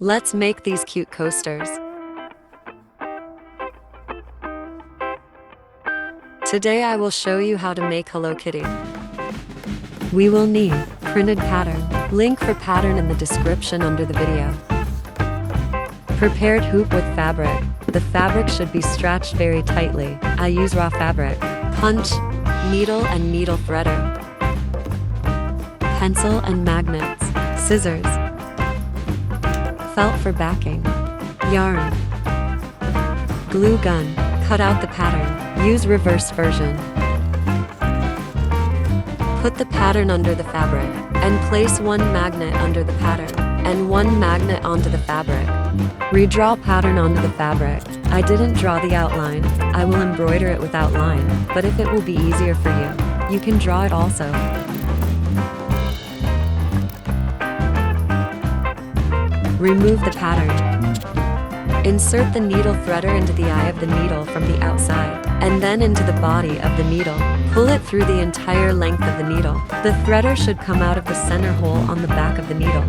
Let's make these cute coasters. Today I will show you how to make Hello Kitty. We will need printed pattern. Link for pattern in the description under the video. Prepared hoop with fabric. The fabric should be stretched very tightly. I use raw fabric. Punch, needle and needle threader. Pencil and magnets. Scissors. Felt for backing. Yarn. Glue gun. Cut out the pattern. Use reverse version. Put the pattern under the fabric and place one magnet under the pattern and one magnet onto the fabric. Redraw pattern onto the fabric. I didn't draw the outline. I will embroider it without line, but if it will be easier for you, you can draw it also. Remove the pattern. Insert the needle threader into the eye of the needle from the outside, and then into the body of the needle. Pull it through the entire length of the needle. The threader should come out of the center hole on the back of the needle.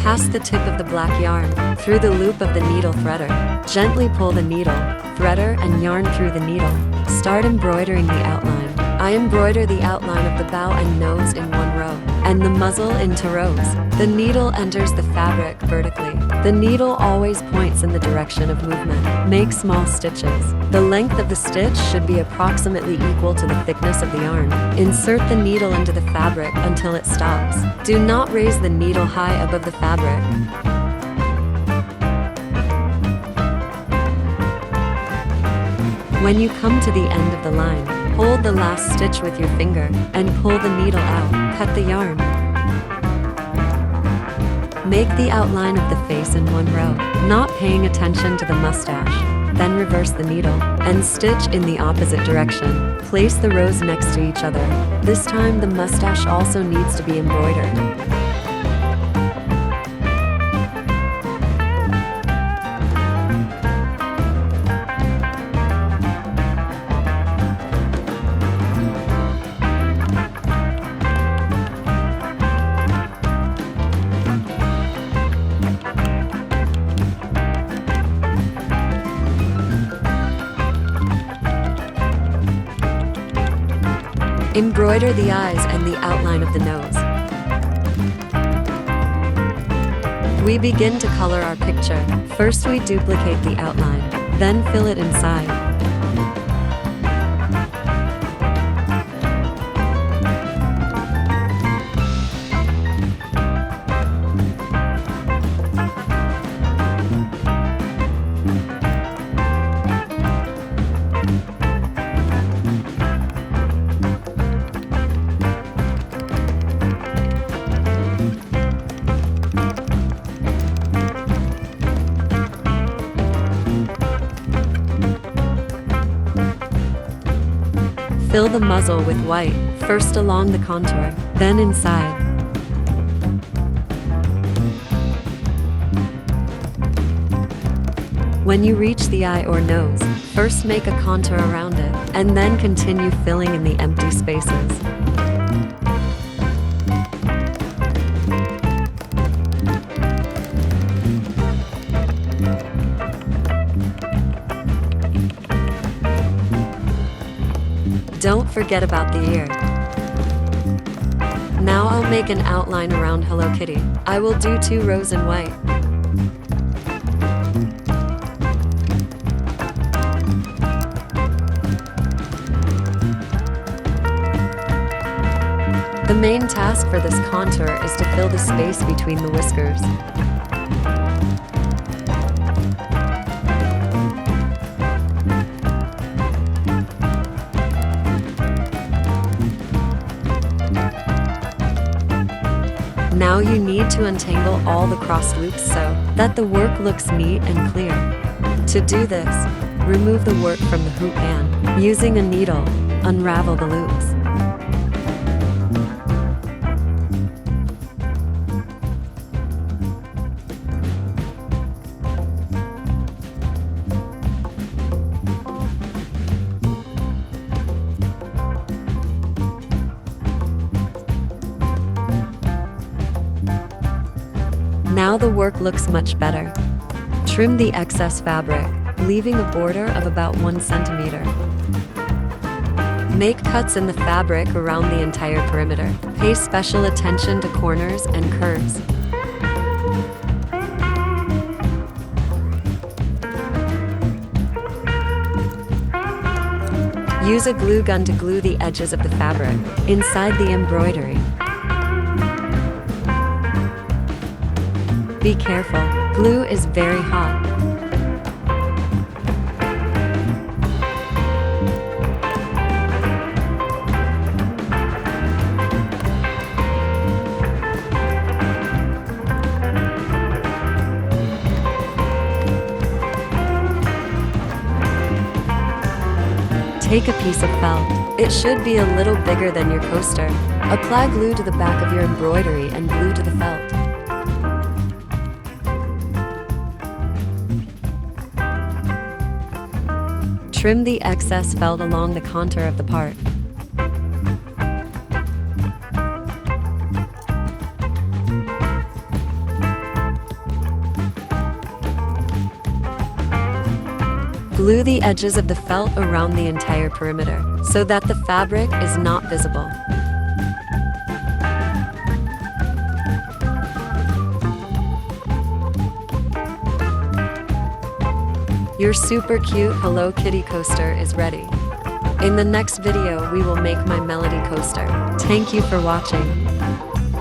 Pass the tip of the black yarn through the loop of the needle threader. Gently pull the needle, threader, and yarn through the needle. Start embroidering the outline. I embroider the outline of the bow and nose in one row, and the muzzle into rows. The needle enters the fabric vertically. The needle always points in the direction of movement. Make small stitches. The length of the stitch should be approximately equal to the thickness of the yarn. Insert the needle into the fabric until it stops. Do not raise the needle high above the fabric. When you come to the end of the line, hold the last stitch with your finger and pull the needle out. Cut the yarn. Make the outline of the face in one row, not paying attention to the mustache. Then reverse the needle and stitch in the opposite direction. Place the rows next to each other. This time the mustache also needs to be embroidered. Embroider the eyes and the outline of the nose. We begin to color our picture. First we duplicate the outline, then fill it inside. Fill the muzzle with white, first along the contour, then inside. When you reach the eye or nose, first make a contour around it, and then continue filling in the empty spaces. Don't forget about the ear. Now I'll make an outline around Hello Kitty. I will do 2 rows in white. The main task for this contour is to fill the space between the whiskers. Now you need to untangle all the crossed loops so that the work looks neat and clear. To do this, remove the work from the hoop and, using a needle, unravel the loops. Now the work looks much better. Trim the excess fabric, leaving a border of about 1 centimeter. Make cuts in the fabric around the entire perimeter. Pay special attention to corners and curves. Use a glue gun to glue the edges of the fabric inside the embroidery. Be careful, glue is very hot. Take a piece of felt. It should be a little bigger than your coaster. Apply glue to the back of your embroidery and glue to the felt. Trim the excess felt along the contour of the part. Glue the edges of the felt around the entire perimeter so that the fabric is not visible. Your super cute Hello Kitty coaster is ready. In the next video, we will make my melody coaster. Thank you for watching.